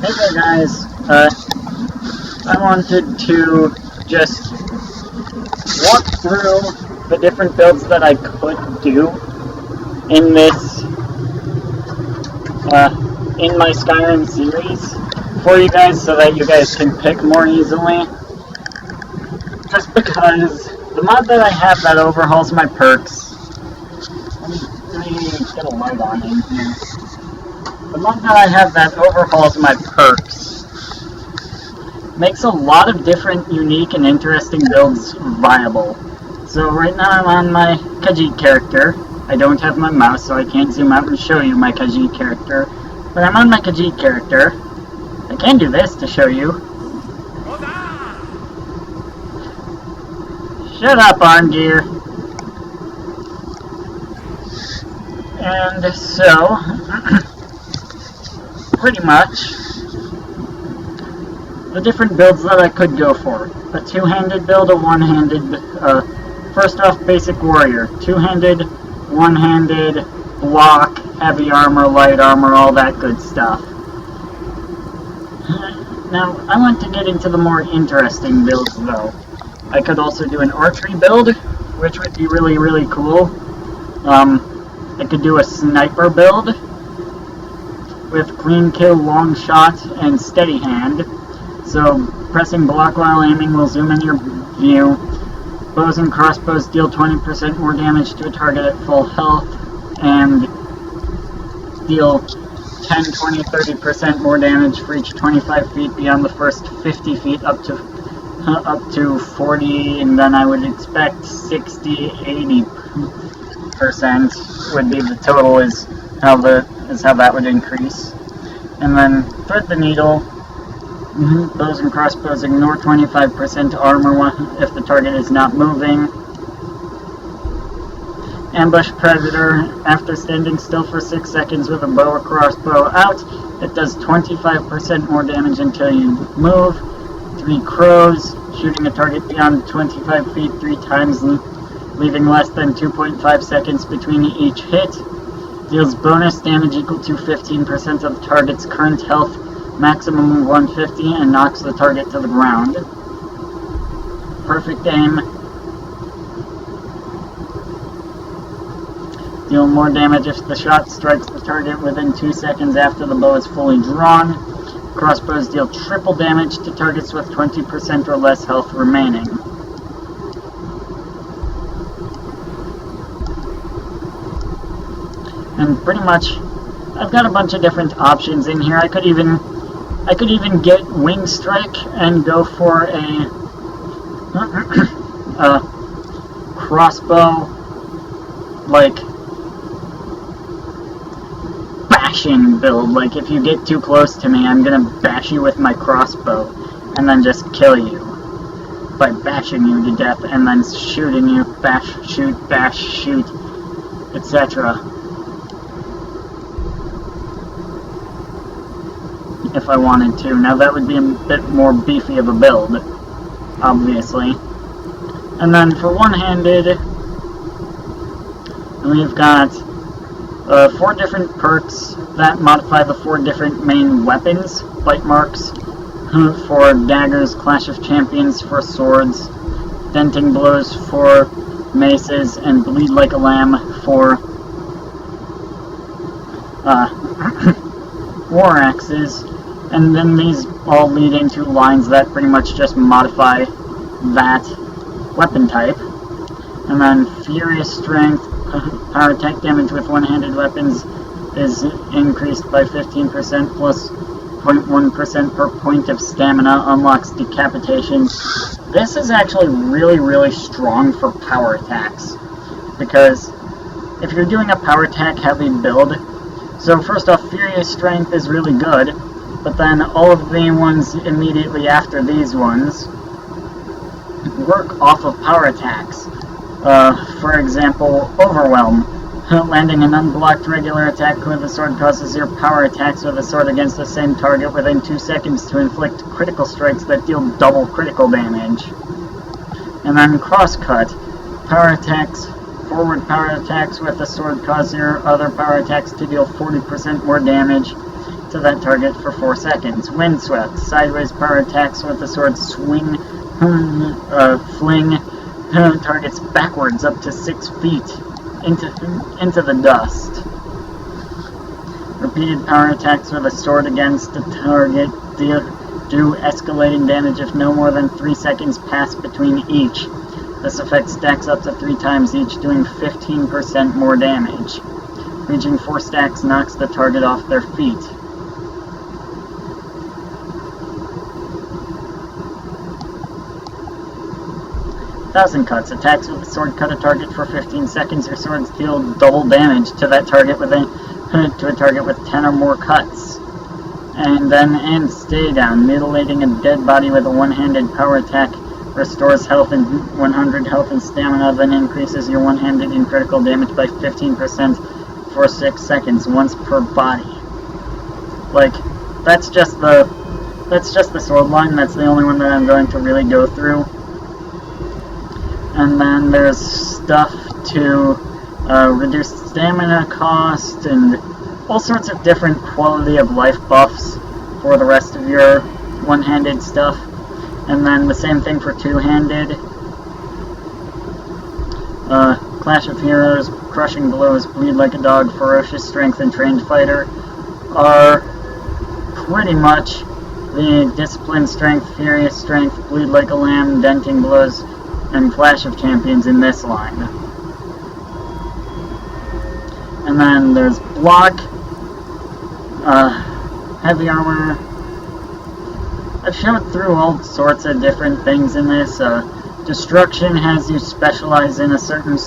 Hey there guys, I wanted to just walk through the different builds that I could do in this, in my Skyrim series for you guys so that you guys can pick more easily. Just because the mod that I have that overhauls my perks, let me get a light on in here. The mod that I have that overhauls my perks makes a lot of different unique and interesting builds viable. So right now I'm on my Khajiit character. I don't have my mouse, so I can't zoom out and show you my Khajiit character. But I'm on my Khajiit character. I can do this to show you. Shut up, Arngeir. And so, pretty much, the different builds that I could go for. A two-handed build, a one-handed, first off, basic warrior. Two-handed, one-handed, block, heavy armor, light armor, all that good stuff. Now, I want to get into the more interesting builds, though. I could also do an archery build, which would be really, really cool. I could do a sniper build with clean kill, long shot, and steady hand. So, pressing block while aiming will zoom in your view. Bows and crossbows deal 20% more damage to a target at full health, and deal 10, 20, 30% more damage for each 25 feet beyond the first 50 feet up to 40, and then I would expect 60, 80% would be the total is how that would increase. And then thread the needle. Bows and crossbows ignore 25% armor if the target is not moving. Ambush predator. After standing still for 6 seconds with a bow or crossbow out, it does 25% more damage until you move. 3 crows. Shooting a target beyond 25 feet 3 times, leaving less than 2.5 seconds between each hit. Deals bonus damage equal to 15% of the target's current health, maximum of 150, and knocks the target to the ground. Perfect aim. Deal more damage if the shot strikes the target within 2 seconds after the bow is fully drawn. Crossbows deal triple damage to targets with 20% or less health remaining. And pretty much, I've got a bunch of different options in here. I could even get Wing Strike and go for a crossbow, like, bashing build. Like, if you get too close to me, I'm gonna bash you with my crossbow, and then just kill you by bashing you to death, and then shooting you, bash, shoot, etc. If I wanted to. Now that would be a bit more beefy of a build, obviously. And then for one-handed, we've got 4 different perks that modify the 4 different main weapons. Bite marks for daggers, Clash of Champions for swords, denting blows for maces, and bleed like a lamb for war axes. And then these all lead into lines that pretty much just modify that weapon type. And then Furious Strength, power attack damage with one-handed weapons is increased by 15% plus 0.1% per point of stamina, unlocks decapitation. This is actually really, really strong for power attacks, because if you're doing a power attack heavy build, so first off, Furious Strength is really good, but then all of the ones immediately after these ones work off of power attacks. For example, Overwhelm. Landing an unblocked regular attack with a sword causes your power attacks with a sword against the same target within 2 seconds to inflict critical strikes that deal double critical damage. And then Crosscut. Power attacks, forward power attacks with a sword cause your other power attacks to deal 40% more damage. to that target for 4 seconds. Windswept, sideways power attacks with the sword swing, fling targets backwards up to 6 feet into the dust. Repeated power attacks with a sword against a target do escalating damage if no more than 3 seconds pass between each. This effect stacks up to 3 times each, doing 15% more damage. Reaching 4 stacks knocks the target off their feet. Thousand Cuts. Attacks with the sword cut a target for 15 seconds. Your swords deal double damage to that target with to a target with 10 or more cuts. And then stay down. Mutilating a dead body with a one-handed power attack restores health and 100 health and stamina, then increases your one-handed and critical damage by 15% for 6 seconds, once per body. Like, that's just the sword line. That's the only one that I'm going to really go through. And then there's stuff to reduce stamina cost and all sorts of different quality of life buffs for the rest of your one-handed stuff. And then the same thing for two-handed. Clash of Heroes, Crushing Blows, Bleed Like a Dog, Ferocious Strength, and Trained Fighter are pretty much the Disciplined Strength, Furious Strength, Bleed Like a Lamb, Denting Blows, and Clash of Champions in this line. And then there's Block, Heavy Armor. I've showed through all sorts of different things in this. Destruction has you specialize in a certain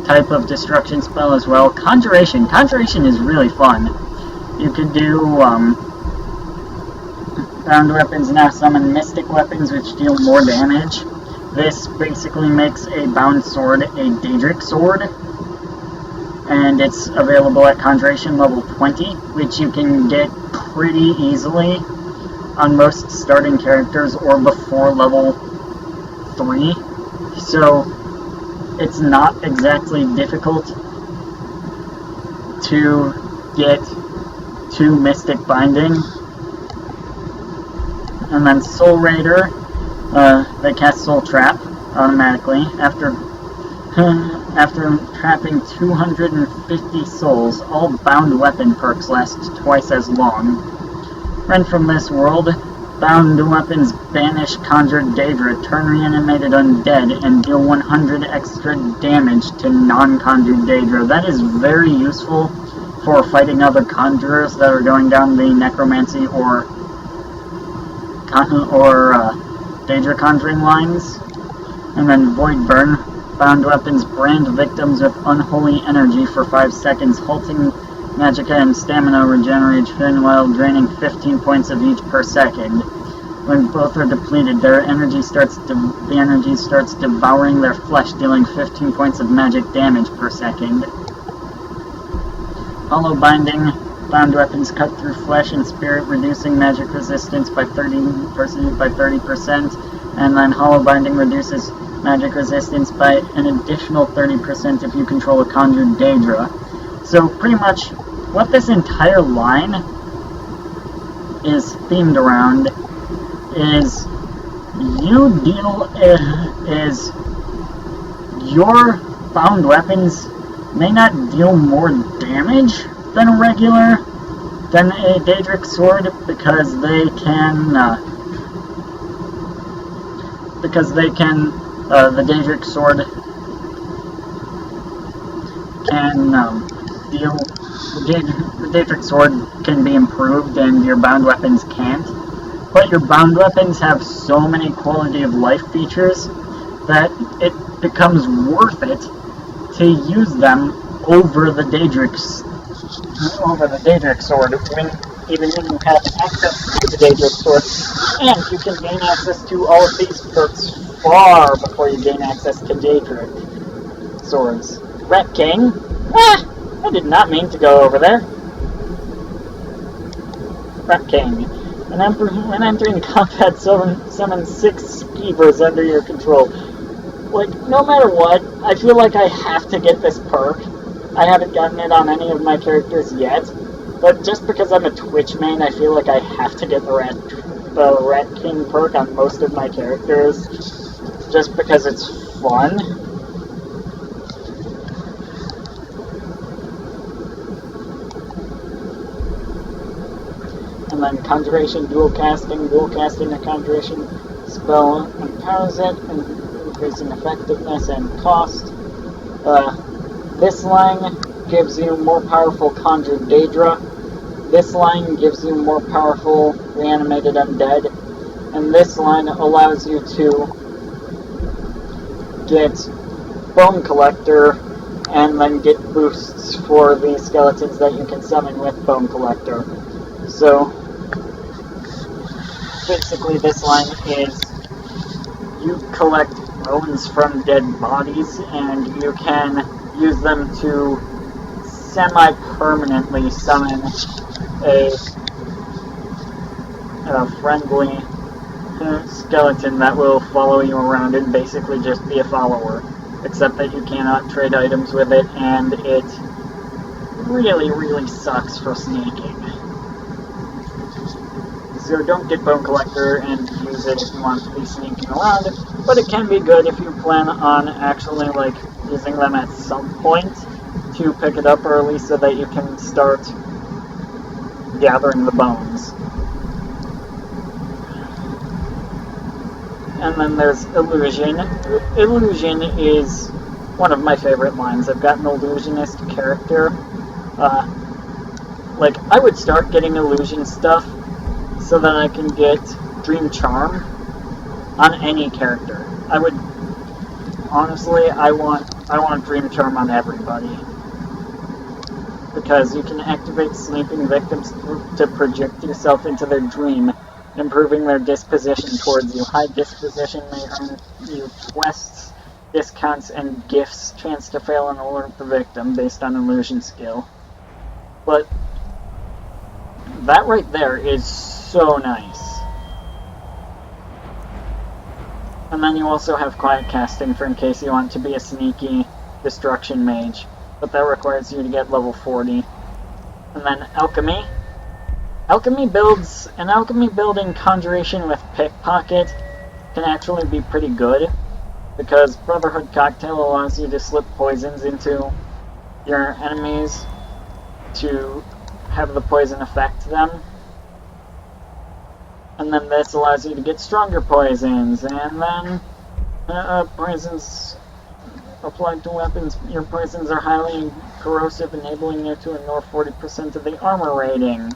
type of destruction spell as well. Conjuration. Conjuration is really fun. You can do bound weapons now summon mystic weapons which deal more damage. This basically makes a bound sword a Daedric sword. And it's available at Conjuration level 20, which you can get pretty easily on most starting characters or before level 3. So it's not exactly difficult to get to Mystic Binding. And then Soul Raider, they cast Soul Trap automatically after trapping 250 souls. All bound weapon perks last twice as long. Rent from this world, bound weapons banish conjured Daedra, turn reanimated undead, and deal 100 extra damage to non-conjured Daedra. That is very useful for fighting other conjurers that are going down the necromancy or Daedra conjuring lines. And then Void Burn. Bound weapons brand victims with unholy energy for 5 seconds, halting magicka and stamina regeneration while draining 15 points of each per second. When both are depleted, the energy starts devouring their flesh, dealing 15 points of magic damage per second. Hollow Binding. Bound weapons cut through flesh and spirit, reducing magic resistance by 30%, and then Hollow Binding reduces magic resistance by an additional 30% if you control a conjured Daedra. So pretty much what this entire line is themed around is your bound weapons may not deal more damage than a Daedric sword because they can the Daedric sword can the Daedric sword can be improved and your bound weapons can't. But your bound weapons have so many quality of life features that it becomes worth it to use them over the Daedric sword even when you have access to the Daedric sword, and you can gain access to all of these perks far before you gain access to Daedric swords. Rat King? I did not mean to go over there. Rat King. When entering combat, summon 6 skeevers under your control. Like, no matter what, I feel like I have to get this perk. I haven't gotten it on any of my characters yet, But just because I'm a Twitch main, I feel like I have to get the Rat King perk on most of my characters, just because it's fun. And then Conjuration, dual casting a Conjuration spell empowers it, increasing effectiveness and cost. This line gives you more powerful Conjured Daedra. This line gives you more powerful Reanimated Undead. And this line allows you to get Bone Collector and then get boosts for the skeletons that you can summon with Bone Collector. So, basically this line is you collect bones from dead bodies and you can use them to semi-permanently summon a friendly skeleton that will follow you around and basically just be a follower, except that you cannot trade items with it, and it really sucks for sneaking. So don't get Bone Collector and use it if you want to be sneaking around, but it can be good if you plan on actually like using them at some point to pick it up early so that you can start gathering the bones. And then there's Illusion. Illusion is one of my favorite lines. I've got an illusionist character. Like, I would start getting illusion stuff so that I can get Dream Charm on any character. I would, honestly, I want Dream Charm on everybody. Because you can activate sleeping victims to project yourself into their dream, improving their disposition towards you. High disposition may earn you quests, discounts, and gifts. Chance to fail and alert the victim based on illusion skill. But that right there is so nice. And then you also have quiet casting for in case you want to be a sneaky destruction mage, but that requires you to get level 40. And then alchemy. Alchemy building conjuration with pickpocket can actually be pretty good, because Brotherhood Cocktail allows you to slip poisons into your enemies to have the poison affect them. And then this allows you to get stronger poisons, and then poisons applied to weapons. Your poisons are highly corrosive, enabling you to ignore 40% of the armor rating.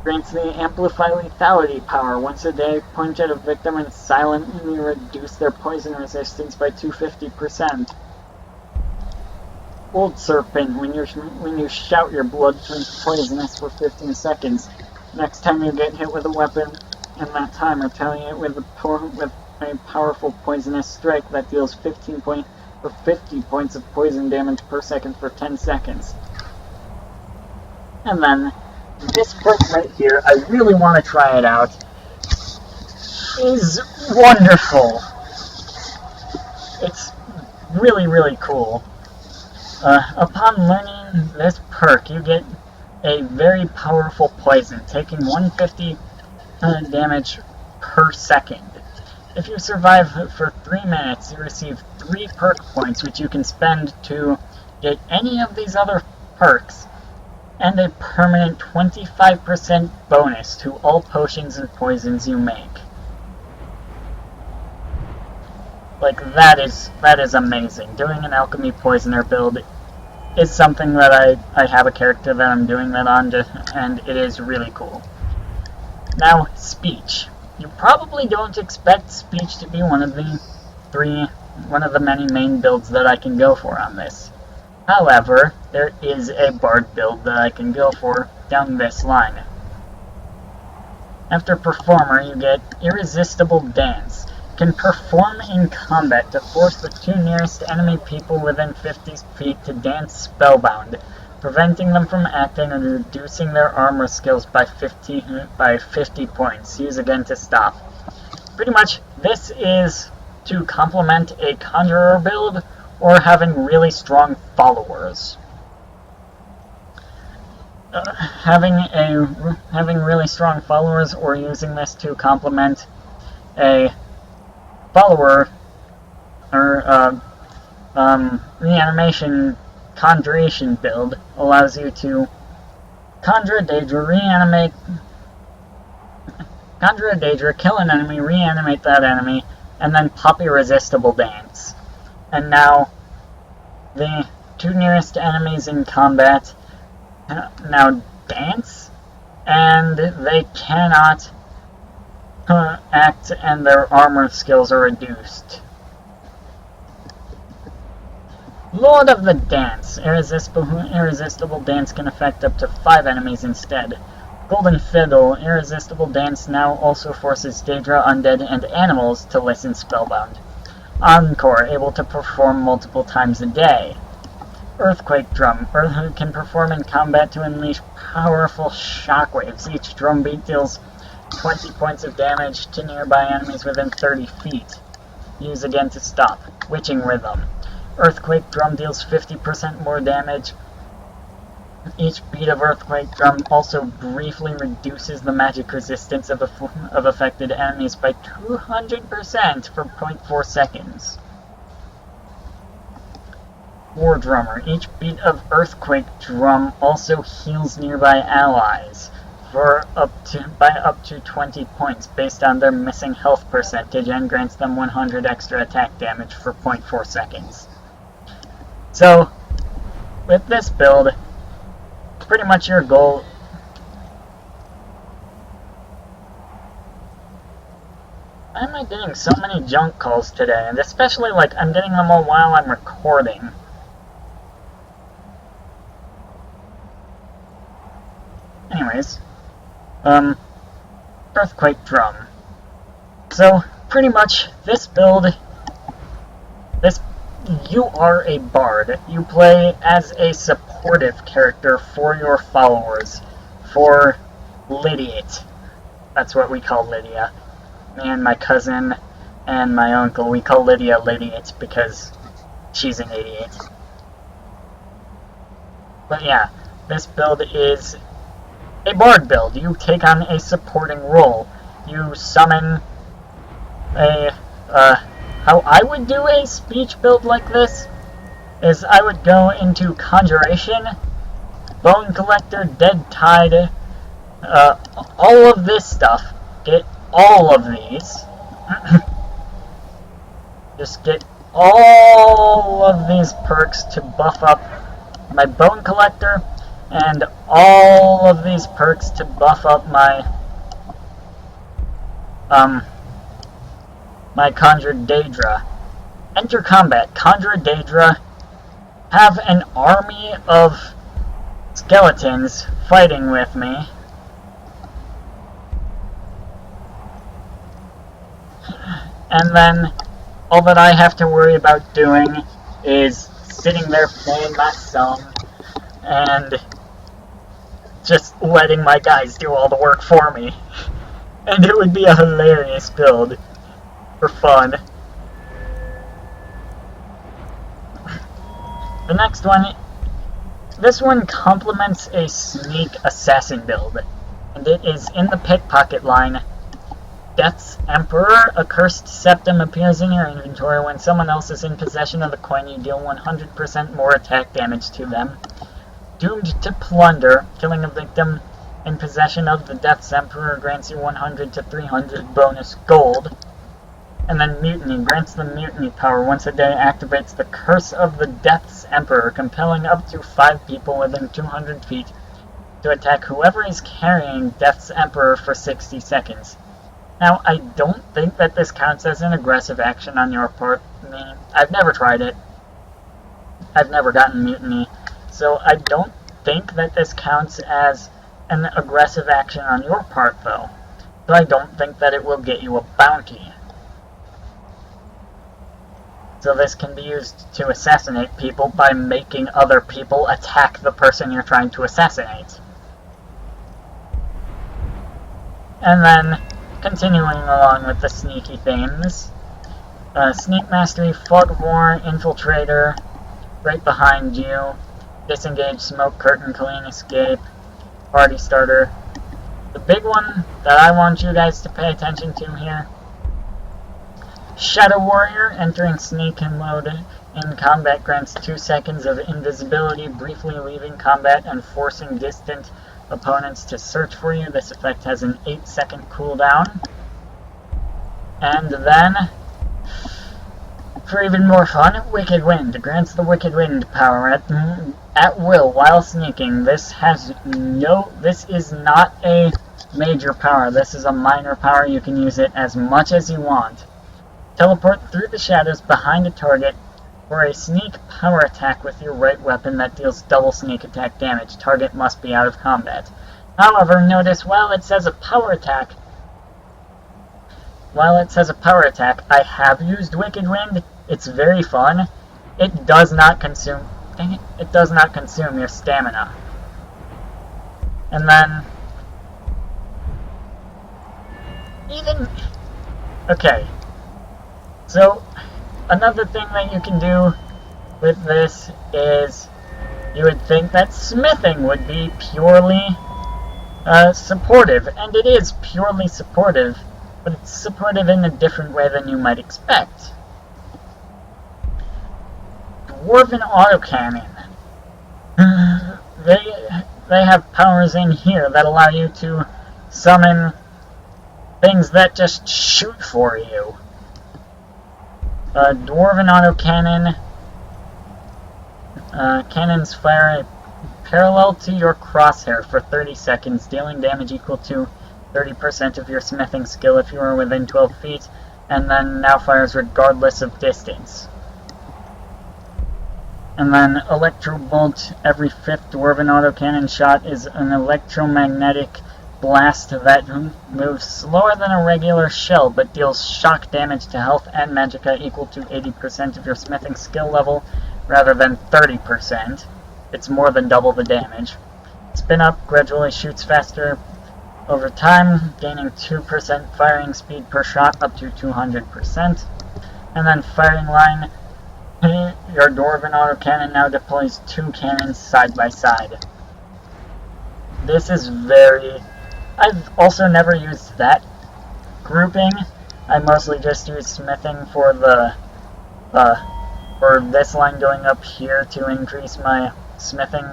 Grants the Amplify Lethality power. Once a day, punch at a victim and silently reduce their poison resistance by 250%. Old Serpent. When you shout, your blood turns poisonous for 15 seconds. Next time you get hit with a weapon in that time, retaliate with a powerful poisonous strike that deals 50 points of poison damage per second for 10 seconds. And then this perk right here, I really want to try it out, is wonderful. It's really cool. Upon learning this perk, you get a very powerful poison, taking 150 damage per second. If you survive for 3 minutes, you receive 3 perk points, which you can spend to get any of these other perks, and a permanent 25% bonus to all potions and poisons you make. Like, that is amazing. Doing an alchemy poisoner build is something that I have a character that I'm doing that on, and it is really cool. Now, speech. You probably don't expect speech to be one of the many main builds that I can go for on this. However, there is a bard build that I can go for down this line. After Performer, you get Irresistible Dance. Can perform in combat to force the 2 nearest enemy people within 50 feet to dance spellbound, preventing them from acting and reducing their armor skills by 50 points. Use again to stop. Pretty much, this is to complement a conjurer build or having really strong followers. having really strong followers or using this to complement a follower or reanimation conjuration build allows you to conjure a Daedra, kill an enemy, reanimate that enemy, and then pop Irresistible Dance. And now the two nearest enemies in combat now dance, and they cannot act, and their armor skills are reduced. Lord of the Dance. Irresistible Dance can affect up to 5 enemies instead. Golden Fiddle. Irresistible Dance now also forces Daedra, undead, and animals to listen spellbound. Encore. Able to perform multiple times a day. Earthquake Drum. Can perform in combat to unleash powerful shockwaves. Each drum beat deals 20 points of damage to nearby enemies within 30 feet. Use again to stop. Witching Rhythm. Earthquake Drum deals 50% more damage. Each beat of Earthquake Drum also briefly reduces the magic resistance of affected enemies by 200% for 0.4 seconds. War Drummer. Each beat of Earthquake Drum also heals nearby allies by up to 20 points based on their missing health percentage and grants them 100 extra attack damage for 0.4 seconds. So, with this build, pretty much your goal... Why am I getting so many junk calls today? And especially, like, I'm getting them all while I'm recording. Anyways, Earthquake Drum. So, pretty much, this build, you are a bard. You play as a supportive character for your followers, for Lydiate. That's what we call Lydia. Me and my cousin and my uncle, we call Lydia Lydiate because she's an idiot. But yeah, this build is a bard build. You take on a supporting role. You summon a, how I would do a speech build like this is I would go into Conjuration, Bone Collector, Dead Tide, all of this stuff. Get all of these. Just get all of these perks to buff up my Bone Collector, and all of these perks to buff up my my Conjured Daedra. Enter combat. Conjure Daedra. Have an army of skeletons fighting with me. And then all that I have to worry about doing is sitting there playing my song and just letting my guys do all the work for me. And it would be a hilarious build for fun. The next one, this one complements a sneak assassin build, and it is in the pickpocket line. Death's Emperor. A cursed septum appears in your inventory. When someone else is in possession of the coin, you deal 100% more attack damage to them. Doomed to Plunder. Killing a victim in possession of the Death's Emperor grants you 100 to 300 bonus gold. And then Mutiny. Grants the Mutiny power. Once a day activates the Curse of the Death's Emperor, compelling up to 5 people within 200 feet to attack whoever is carrying Death's Emperor for 60 seconds. Now, I don't think that this counts as an aggressive action on your part. I mean, I've never tried it. I've never gotten Mutiny. So I don't think that this counts as an aggressive action on your part, though. So I don't think that it will get you a bounty. So this can be used to assassinate people by making other people attack the person you're trying to assassinate. And then, continuing along with the sneaky themes, Sneak Mastery, Fog War, Infiltrator, right behind you, Disengage, Smoke Curtain, Clean Escape, party starter. The big one that I want you guys to pay attention to here: Shadow Warrior. Entering sneak mode in combat grants 2 seconds of invisibility, briefly leaving combat and forcing distant opponents to search for you. This effect has an 8-second cooldown. And then, for even more fun, Wicked Wind grants the Wicked Wind power at will while sneaking. This is not a major power. This is a minor power. You can use it as much as you want. Teleport through the shadows behind a target for a sneak power attack with your right weapon that deals double sneak attack damage. Target must be out of combat. However, notice while it says a power attack, I have used Wicked Wind. It's very fun. It does not consume your stamina. And then okay. So another thing that you can do with this is, you would think that smithing would be purely supportive, and it is purely supportive, but it's supportive in a different way than you might expect. Dwarven autocannon. They have powers in here that allow you to summon things that just shoot for you. Dwarven autocannon. Cannons fire parallel to your crosshair for 30 seconds, dealing damage equal to 30% of your smithing skill if you are within 12 feet, and then now fires regardless of distance. And then Electro Bolt. Every 5th Dwarven autocannon shot is an electromagnetic blast that moves slower than a regular shell, but deals shock damage to health and magicka equal to 80% of your smithing skill level, rather than 30%. It's more than double the damage. Spin Up gradually shoots faster over time, gaining 2% firing speed per shot up to 200%. And then Firing Line. Your Dwarven autocannon now deploys 2 cannons side by side. This is very... I've also never used that grouping. I mostly just use smithing for this line going up here to increase my smithing,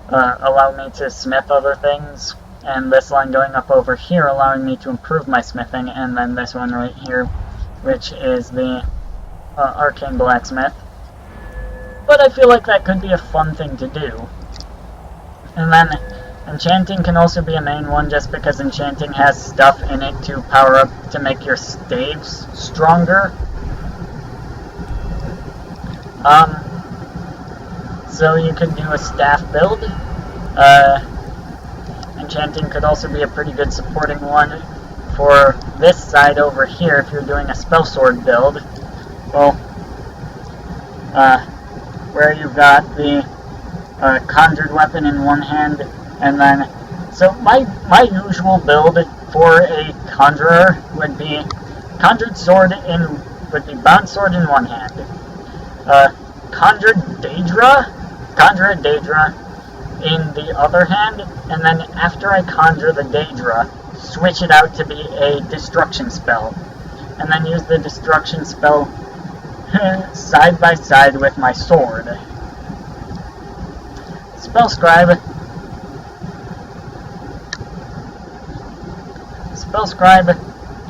allow me to smith other things, and this line going up over here allowing me to improve my smithing, and then this one right here, which is the Arcane Blacksmith. But I feel like that could be a fun thing to do. And then Enchanting can also be a main one, just because Enchanting has stuff in it to power up to make your staves stronger. So you could do a staff build. Enchanting could also be a pretty good supporting one for this side over here if you're doing a spell sword build. Well, where you've got the conjured weapon in one hand, and then, so my usual build for a conjurer would be conjured sword would be bound sword in one hand, conjure a Daedra in the other hand, and then after I conjure the Daedra, switch it out to be a destruction spell, and then use the destruction spell side by side with my sword. Spellscribe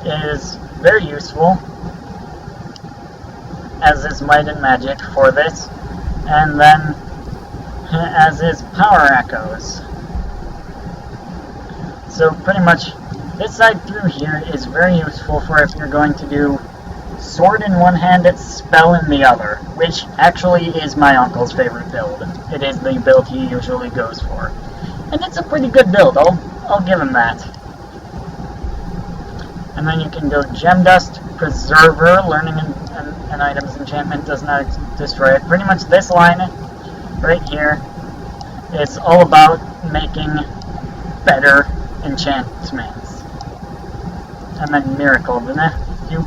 is very useful, as is Might and Magic for this, and then as is Power Echoes. So pretty much this side through here is very useful for if you're going to do sword in one hand, it's spell in the other, which actually is my uncle's favorite build. It is the build he usually goes for. And it's a pretty good build, I'll give him that. And then you can go Gem Dust, Preserver, learning an item's enchantment does not destroy it. Pretty much this line right here is all about making better enchantments. And then Miracle. You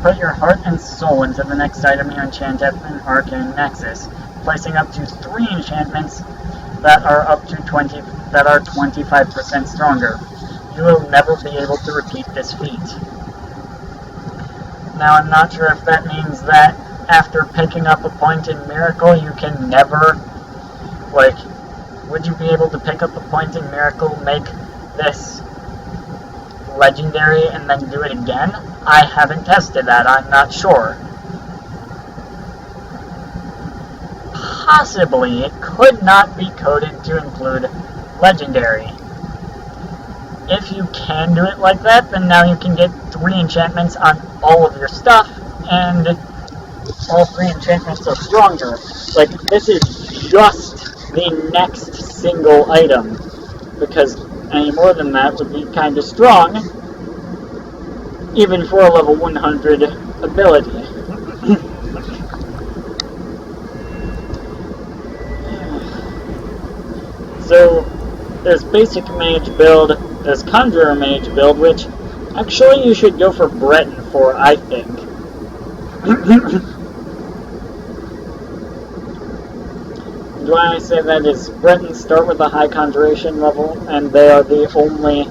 put your heart and soul into the next item you enchant at an Arcane Nexus, placing up to 3 enchantments that are up to 20 that are 25% stronger. You will never be able to repeat this feat. Now, I'm not sure if that means that after picking up a point in Miracle, you can never, like, would you be able to pick up a point in Miracle, make this legendary, and then do it again? I haven't tested that, I'm not sure. Possibly, it could not be coded to include legendary. If you can do it like that, then now you can get 3 enchantments on all of your stuff, and all 3 enchantments are stronger. Like, this is just the next single item, because any more than that would be kind of strong, even for a level 100 ability. So, there's basic mage build, there's conjurer mage build, which actually you should go for Breton for, I think. Why I say that is Bretons start with a high conjuration level, and they are the only...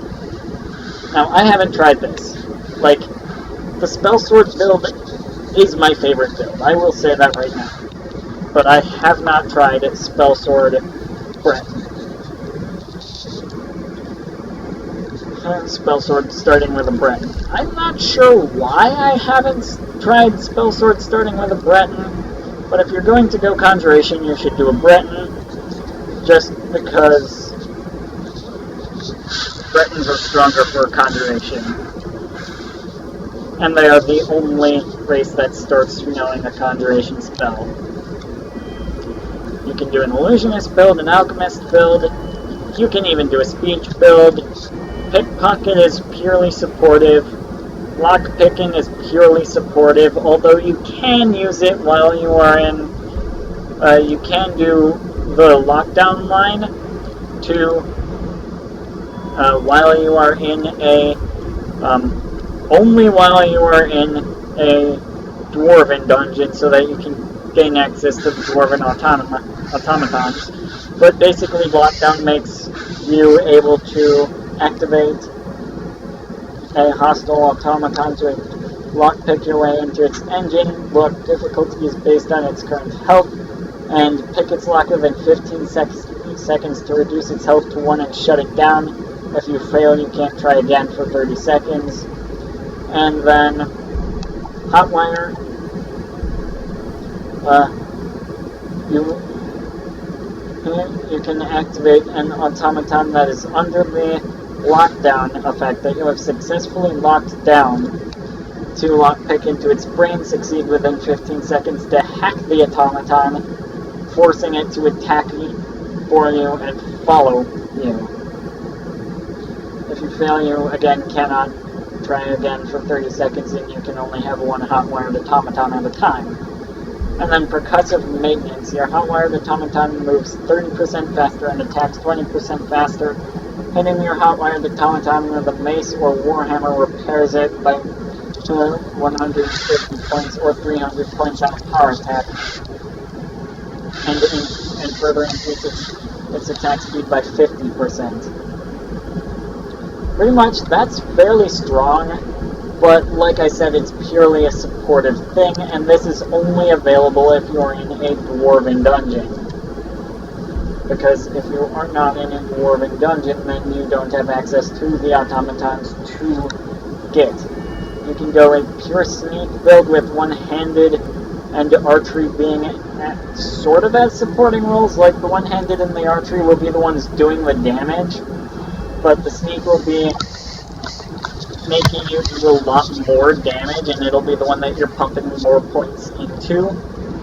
Now, I haven't tried this. Like, the spell sword build is my favorite build, I will say that right now. But I have not tried spell sword Breton. Spell sword starting with a Breton. I'm not sure why I haven't tried spell sword starting with a Breton, but if you're going to go conjuration, you should do a Breton, just because Bretons are stronger for conjuration. And they are the only race that starts knowing a conjuration spell. You can do an illusionist build, an alchemist build, you can even do a speech build. Pickpocket is purely supportive. Lockpicking is purely supportive, although you can use it while you are in... you can do the lockdown line to... while you are in a... only while you are in a dwarven dungeon, so that you can gain access to the dwarven automatons. But basically, lockdown makes you able to activate a hostile automaton to lockpick your way into its engine. Lock difficulty is based on its current health, and pick its lock within 15 seconds to reduce its health to 1 and shut it down. If you fail, you can't try again for 30 seconds. And then Hotwire. You can activate an automaton that is under the lockdown effect that you have successfully locked down to lockpick into its brain, succeed within 15 seconds to hack the automaton, forcing it to attack for you and follow you. If you fail, you again cannot try again for 30 seconds, and you can only have 1 hot-wired automaton at a time. And then percussive maintenance. Your hot-wired automaton moves 30% faster and attacks 20% faster. Hitting your hot-wired automaton with a mace or warhammer repairs it by 150 points or 300 points on a power attack. And further increases its attack speed by 50%. Pretty much, that's fairly strong, but like I said, it's purely a supportive thing, and this is only available if you're in a dwarven dungeon. Because if you are not in a dwarven dungeon, then you don't have access to the automatons to get. You can go a pure sneak build with one-handed and archery being sort of as supporting roles, like the one-handed and the archery will be the ones doing the damage, but the sneak will be making you do a lot more damage, and it'll be the one that you're pumping more points into,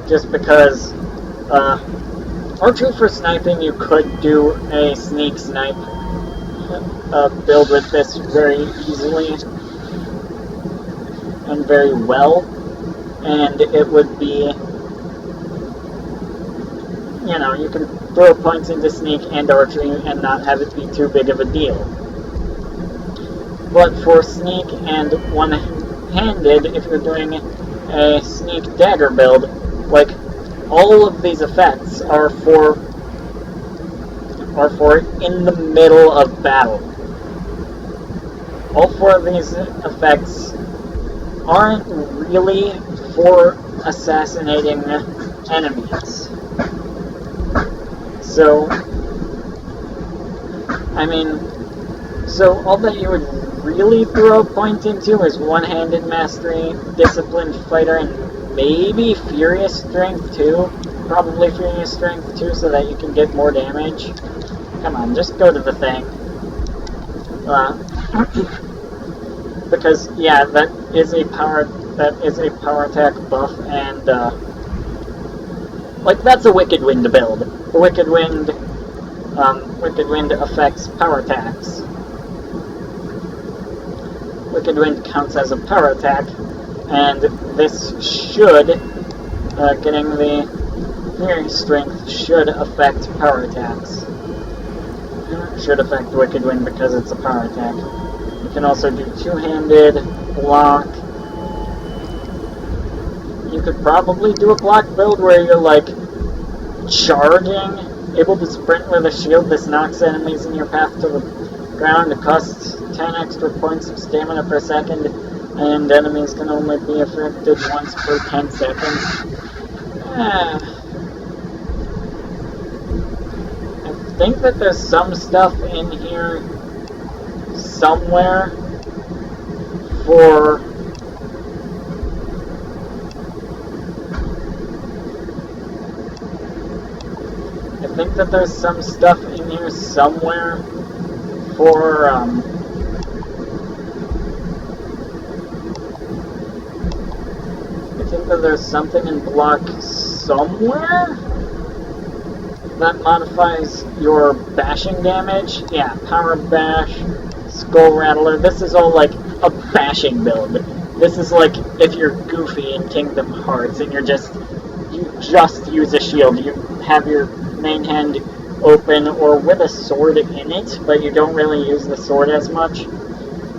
just because archery for sniping, you could do a sneak snipe build with this very easily and very well, and it would be, you know, you can throw points into sneak and archery and not have it be too big of a deal. But for sneak and one-handed, if you're doing a sneak dagger build, like, all of these effects are for are for in the middle of battle. All 4 of these effects aren't really for assassinating enemies. So, I mean, so all that you would really throw a point into is one-handed mastery, disciplined fighter, and maybe furious strength too. Probably furious strength too, so that you can get more damage. Come on, just go to the thing. Because yeah, that is a power attack buff, and like that's a Wicked Wind build. The Wicked Wind affects power attacks. Wicked Wind counts as a power attack, and this should, getting the Fury Strength should affect power attacks. Should affect Wicked Wind because it's a power attack. You can also do two-handed, block. You could probably do a block build where you're like charging, able to sprint with a shield. This knocks enemies in your path to the ground. It costs 10 extra points of stamina per second, and enemies can only be affected once per 10 seconds. I think that there's some stuff in here somewhere for there's something in block somewhere that modifies your bashing damage. Yeah, power bash, skull rattler. This is all like a bashing build. This is like if you're Goofy in Kingdom Hearts and you just use a shield. You have your main hand open or with a sword in it, but you don't really use the sword as much.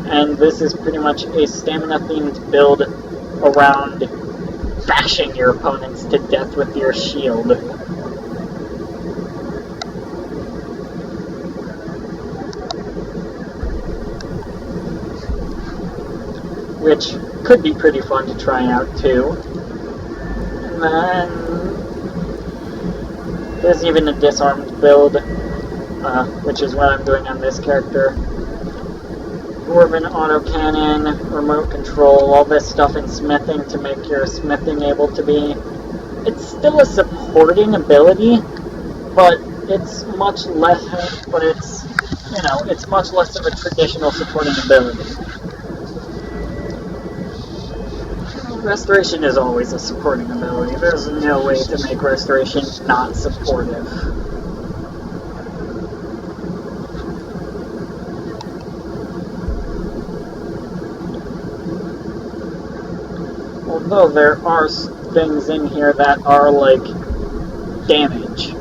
And this is pretty much a stamina-themed build around bashing your opponents to death with your shield. Which could be pretty fun to try out too. And then there's even a disarmed build, which is what I'm doing on this character. Dwarven autocannon, remote control, all this stuff in smithing to make your smithing able to be... It's still a supporting ability, but it's much less, it's much less of a traditional supporting ability. Restoration is always a supporting ability. There's no way to make Restoration not supportive. Although there are things in here that are like damage.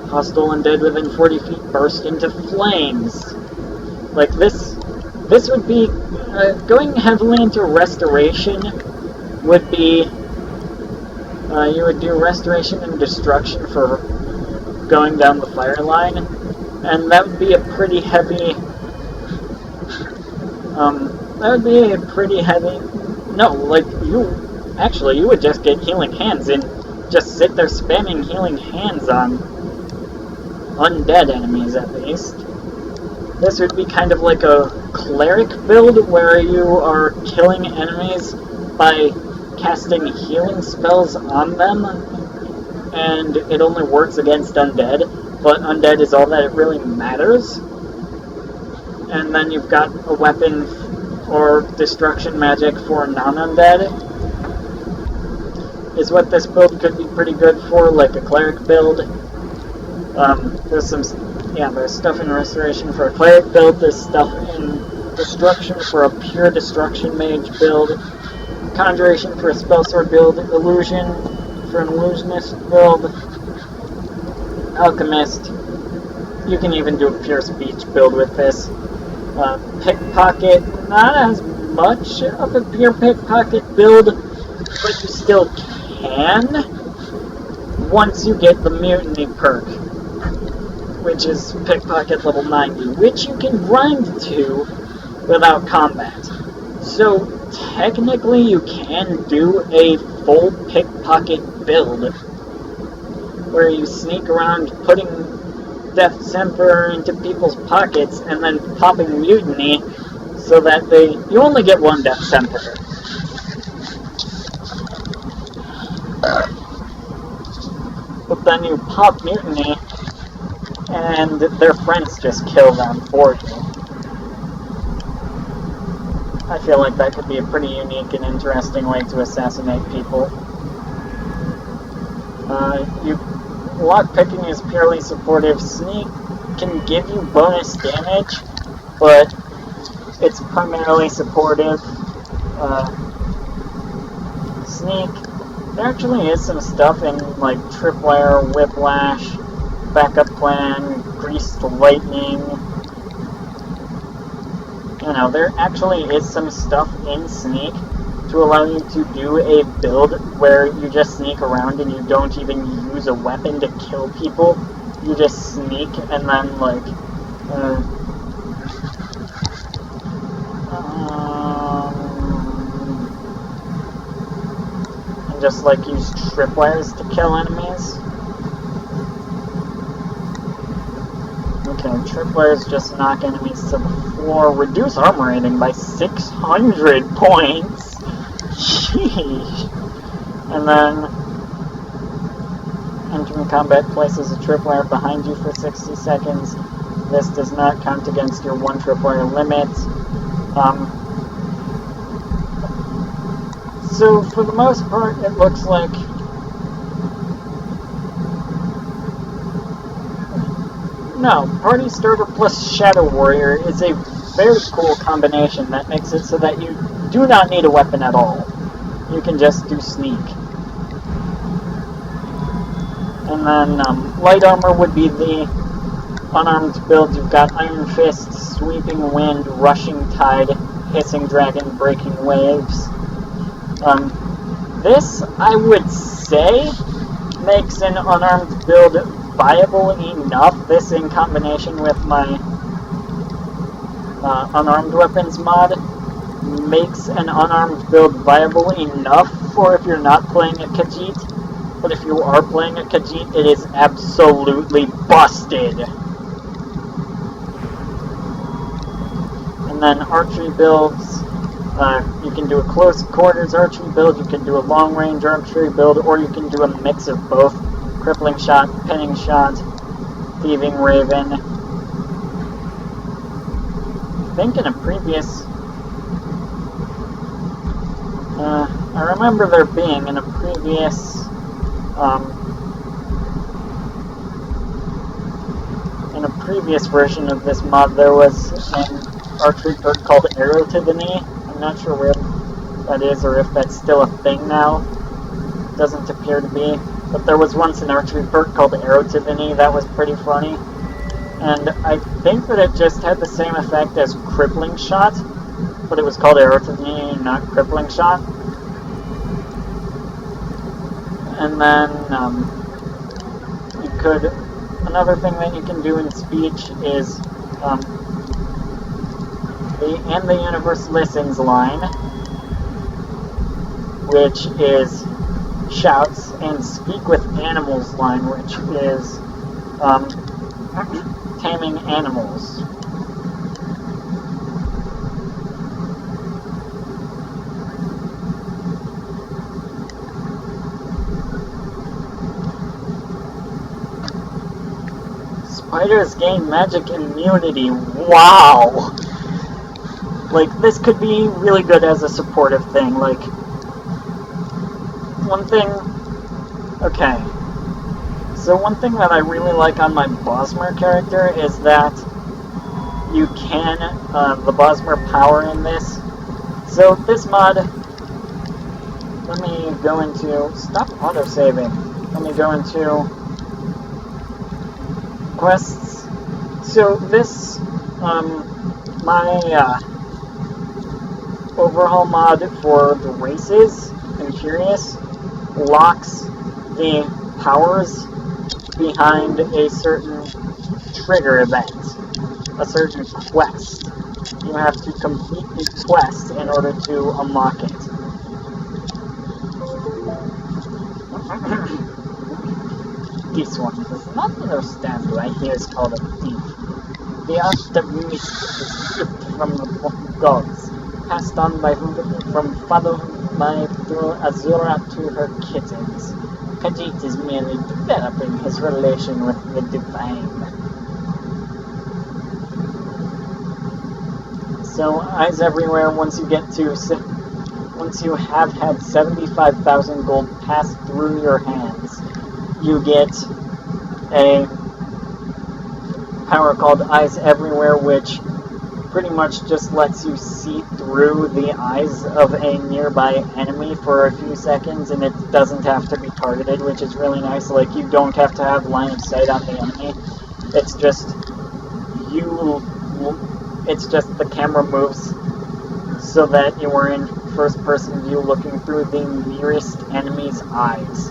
Hostile undead within 40 feet burst into flames. Like this would be going heavily into restoration. Would be you would do restoration and destruction for going down the fire line, and that would be a pretty heavy. That would be a pretty heavy... No, like, you would just get healing hands and just sit there spamming healing hands on undead enemies, at least. This would be kind of like a cleric build, where you are killing enemies by casting healing spells on them, and it only works against undead, but undead is all that it really matters. And then you've got a weapon or destruction magic for non-undead, is what this build could be pretty good for, like a cleric build. There's stuff in restoration for a cleric build, there's stuff in destruction for a pure destruction mage build, conjuration for a spellsword build, illusion for an illusionist build, alchemist. You can even do a pure speech build with this. Pickpocket, not as much of a pure pickpocket build, but you still can. once you get the Mutiny perk, which is Pickpocket level 90, which you can grind to without combat. So technically you can do a full Pickpocket build, where you sneak around putting Death's Emperor into people's pockets and then popping Mutiny so that you only get one Death's Emperor. But then you pop Mutiny and their friends just kill them for you. I feel like that could be a pretty unique and interesting way to assassinate people. Lockpicking is purely supportive. Sneak can give you bonus damage, but it's primarily supportive. Sneak, there actually is some stuff in like Tripwire, Whiplash, Backup Plan, Greased Lightning. You know, there actually is some stuff in Sneak to allow you to do a build where you just sneak around and you don't even use a weapon to kill people. You just sneak and then, like, and just, like, use tripwires to kill enemies. Okay, tripwires just knock enemies to the floor. Reduce armor rating by 600 points. Sheesh. And then entering combat places a tripwire behind you for 60 seconds. This does not count against your one tripwire limit. So for the most part, it looks like Party Starter plus Shadow Warrior is a very cool combination that makes it so that you do not need a weapon at all. You can just do sneak. And then light armor would be the unarmed build. You've got Iron Fist, Sweeping Wind, Rushing Tide, Hissing Dragon, Breaking Waves. This, I would say, makes an unarmed build viable enough. This in combination with my unarmed weapons mod makes an unarmed build viable enough for if you're not playing a Khajiit. But if you are playing a Khajiit, it is absolutely busted. And then archery builds. You can do a close quarters archery build, you can do a long range archery build, or you can do a mix of both. Crippling Shot, Pinning Shot, Thieving Raven. I think in a previous... I remember there being in a previous... in a previous version of this mod, there was an archery perk called Arrow to the Knee. I'm not sure where that is or if that's still a thing now. Doesn't appear to be. But there was once an archery perk called Arrow to the Knee that was pretty funny. And I think that it just had the same effect as Crippling Shot, but it was called Arrow to the Knee, not Crippling Shot. And then you could... Another thing that you can do in speech is the And the Universe Listens line, which is Shouts, and Speak with Animals line, which is Taming Animals. Spiders gain magic immunity. Wow! Like, this could be really good as a supportive thing. Like, one thing... Okay. So one thing that I really like on my Bosmer character is that you can, the Bosmer power in this. So this mod... Let me go into... Stop autosaving. Let me go into... quests. So this, my overhaul mod for the races, I'm curious, locks the powers behind a certain trigger event, a certain quest. You have to complete the quest in order to unlock it. This one does not understand why he is called a thief. The art of mischief is stripped from the gods, passed on from Father Mai through Azura to her kittens. Khajiit is merely developing his relation with the divine. So, eyes everywhere. Once you have had 75,000 gold pass through your hands, you get a power called Eyes Everywhere, which pretty much just lets you see through the eyes of a nearby enemy for a few seconds, and it doesn't have to be targeted, which is really nice. Like, you don't have to have line of sight on the enemy. It's just the camera moves so that you are in first-person view looking through the nearest enemy's eyes.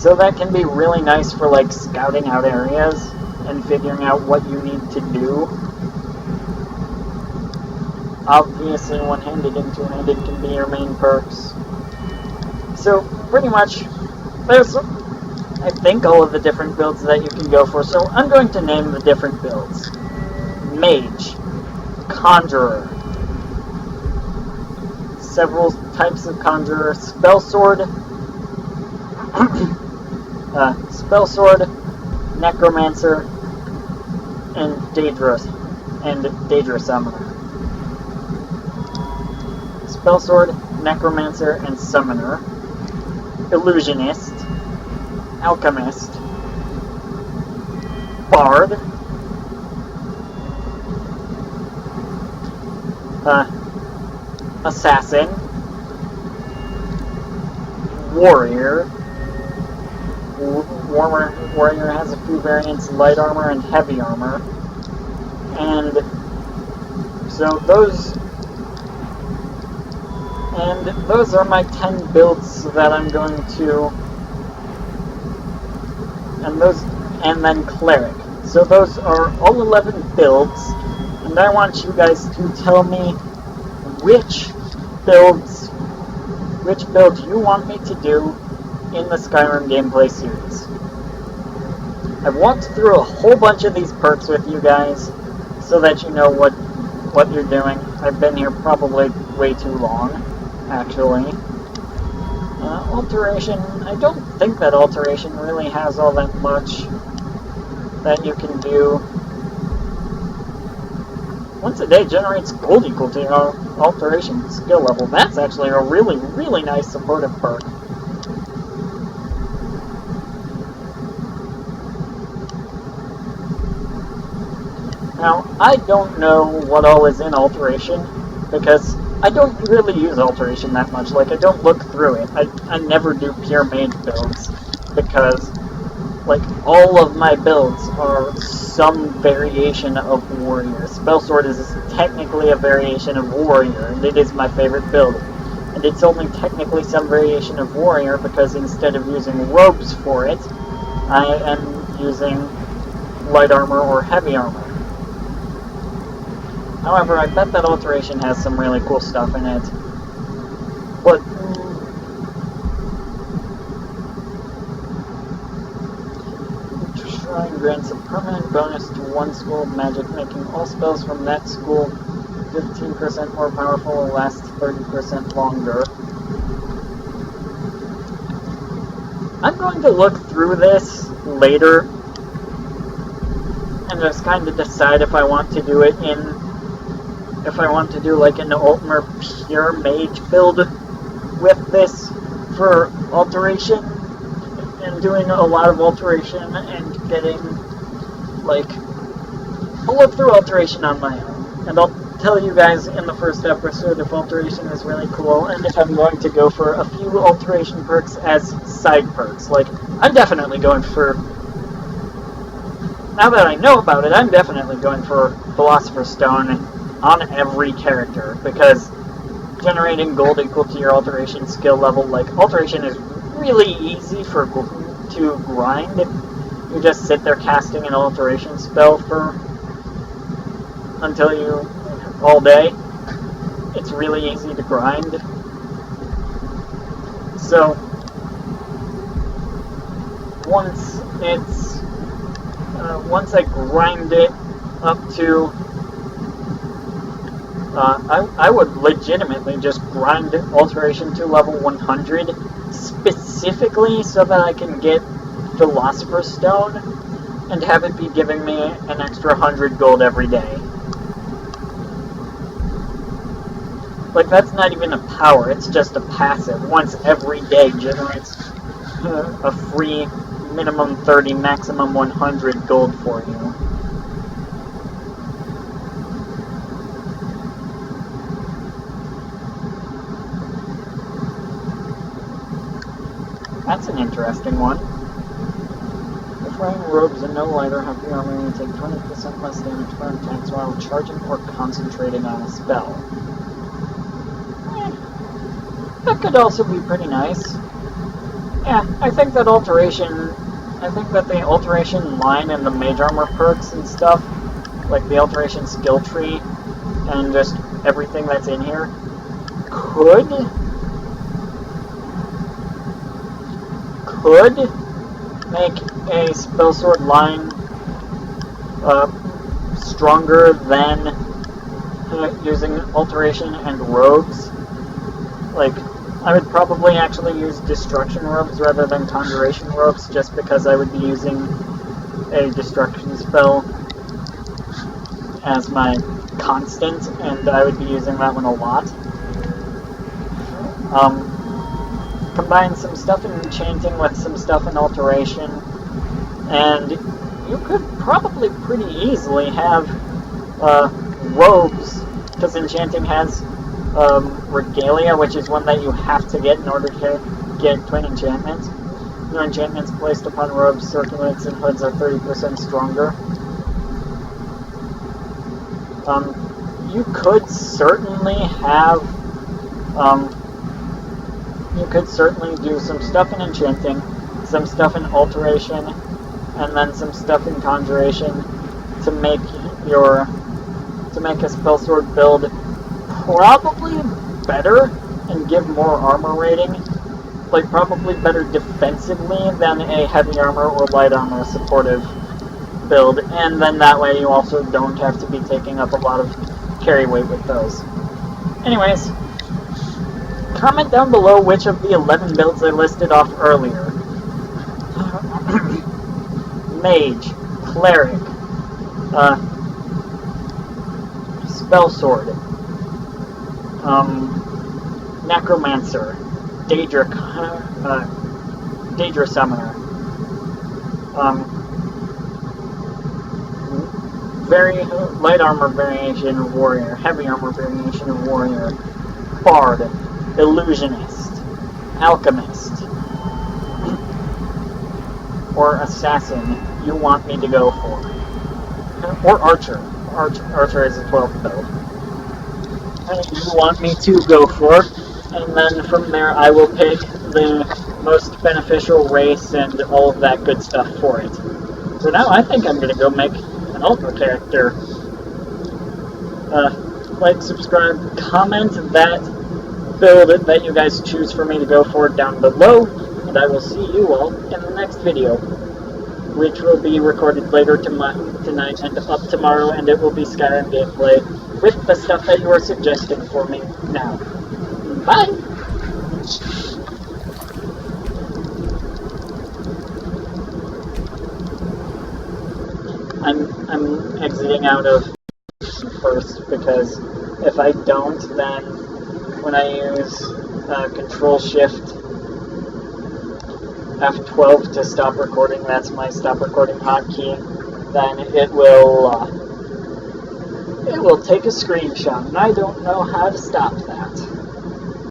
So that can be really nice for, like, scouting out areas and figuring out what you need to do. Obviously, one-handed and two-handed can be your main perks. So, pretty much, there's, I think, all of the different builds that you can go for. So, I'm going to name the different builds. Mage, Conjurer, several types of Conjurer, Spell Sword, Necromancer, and Daedra Summoner. Spell Sword, Necromancer, and Summoner. Illusionist, Alchemist, Bard, Assassin, Warrior. Warrior has a few variants, light armor and heavy armor. And so those are my 10 builds that I'm going to, and then Cleric. So those are all 11 builds, and I want you guys to tell me which build you want me to do in the Skyrim gameplay series. I've walked through a whole bunch of these perks with you guys so that you know what you're doing. I've been here probably way too long, actually. Alteration, I don't think that Alteration really has all that much that you can do. Once a day generates gold equal to your Alteration skill level. That's actually a really, really nice supportive perk. Now, I don't know what all is in Alteration, because I don't really use Alteration that much. Like, I don't look through it. I never do pure mage builds, because, like, all of my builds are some variation of Warrior. Spell Sword is technically a variation of Warrior, and it is my favorite build. And it's only technically some variation of Warrior, because instead of using robes for it, I am using light armor or heavy armor. However, I bet that Alteration has some really cool stuff in it. But Shrine grants a permanent bonus to one school of magic, making all spells from that school 15% more powerful and last 30% longer. I'm going to look through this later and just kind of decide if I want to do it if I want to do like an Altmer pure mage build with this for Alteration, and doing a lot of Alteration and getting, like, I'll look through Alteration on my own, and I'll tell you guys in the first episode if Alteration is really cool, and if I'm going to go for a few Alteration perks as side perks. Like, I'm definitely going for, now that I know about it, I'm definitely going for Philosopher's Stone on every character, because generating gold equal to your Alteration skill level, like, Alteration is really easy to grind. You just sit there casting an alteration spell until you all day. It's really easy to grind. So once I grind it up to I would legitimately just grind alteration to level 100 specifically so that I can get Philosopher's Stone and have it be giving me an extra 100 gold every day. Like, that's not even a power, it's just a passive. Once every day generates a free minimum 30, maximum 100 gold for you. That's an interesting one. If wearing robes and no lighter heavy armor, you take 20% less damage per attacks while charging or concentrating on a spell. That could also be pretty nice. Yeah, I think that the alteration line and the mage armor perks and stuff, like the alteration skill tree and just everything that's in here, could make a spellsword line stronger than using alteration and robes. Like, I would probably actually use destruction robes rather than conjuration robes, just because I would be using a destruction spell as my constant, and I would be using that one a lot. Combine some stuff in enchanting with some stuff in alteration, and you could probably pretty easily have robes, because enchanting has regalia, which is one that you have to get in order to get twin enchantments. Your enchantments placed upon robes, circlets, and hoods are 30% stronger. You could certainly do some stuff in enchanting, some stuff in alteration, and then some stuff in conjuration to make a spellsword build probably better and give more armor rating, like probably better defensively than a heavy armor or light armor supportive build, and then that way you also don't have to be taking up a lot of carry weight with those. Anyways, comment down below which of the 11 builds I listed off earlier. Mage, Cleric, Spellsword, Necromancer, Daedra Summoner, very light armor variation of Warrior, heavy armor variation of Warrior, Bard, Illusionist, Alchemist, or Assassin you want me to go for. Or Archer. Archer is a 12th build. You want me to go for, and then from there I will pick the most beneficial race and all of that good stuff for it. So now I think I'm going to go make an Ultra character. Like, subscribe, comment that build that you guys choose for me to go for down below, and I will see you all in the next video, which will be recorded later tonight and up tomorrow, and it will be Skyrim gameplay with the stuff that you are suggesting for me now. Bye! I'm exiting out of first, because if I don't, then when I use Control-Shift F12 to stop recording, that's my stop recording hotkey, then it will take a screenshot, and I don't know how to stop that.